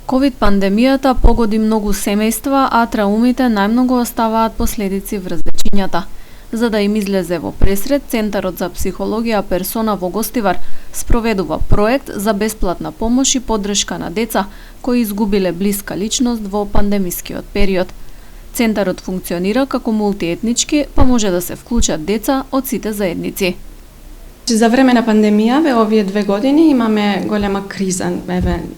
Ковид пандемијата погоди многу семејства, а траумите најмногу оставаат последици врз дечињата. За да им излезе во пресред, Центарот за психологија Персона во Гостивар спроведува проект за бесплатна помош и поддршка на деца кои изгубиле блиска личност во пандемискиот период. Центарот функционира како мултиетнички, па може да се вклучат деца од сите заедници. За време на пандемија, во овие 2 години, имаме голема криза,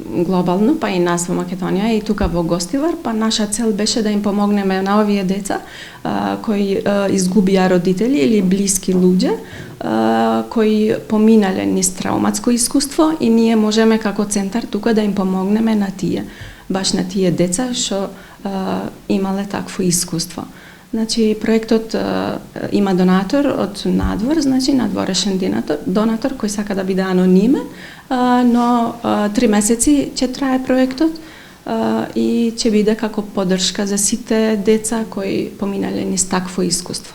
глобално, па и нас во Македонија и тука во Гостивар, па наша цел беше да им помогнеме на овие деца кои изгубија родители или блиски луѓе, кои поминале низ трауматско искуство и ние можеме како центар тука да им помогнеме на тие, баш на тие деца што имале такво искуство. Значи, проектот има донатор од надвор, значи надворешен донатор кој сака да биде анонимен, но 3 месеци ќе трае проектот и ќе биде како поддршка за сите деца кои поминале низ такво искуство.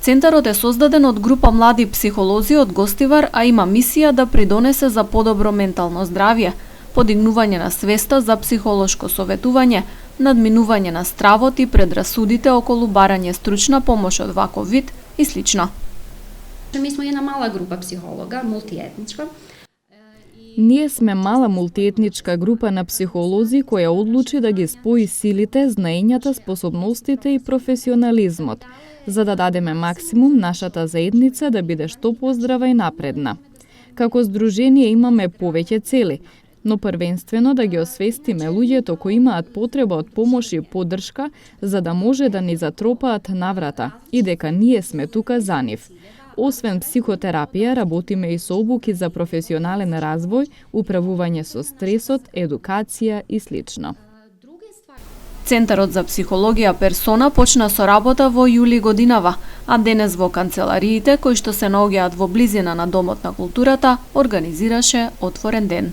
Центарот е создаден од група млади психолози од Гостивар, а има мисија да придонесе за подобро ментално здравје, подигнување на свеста за психолошко советување, надминување на стравот и предрасудите околу барање стручна помош од ваков вид и слично. Ми сме една мала група психолога, мултиетничка. Ние сме мала мултиетничка група на психолози која одлучи да ги спои силите, знаењата, способностите и професионализмот, за да дадеме максимум нашата заедница да биде што поздрава и напредна. Како здружение имаме повеќе цели, но првенствено да ги освестиме луѓето кои имаат потреба од помош и поддршка за да може да ни затропаат наврата и дека ние сме тука за нив. Освен психотерапија, работиме и со обуки за професионален развој, управување со стресот, едукација и слично. Центарот за психологија Персона почна со работа во јули годинава, а денес во канцелариите кои што се наоѓаат во близина на Домот на културата организираше отворен ден.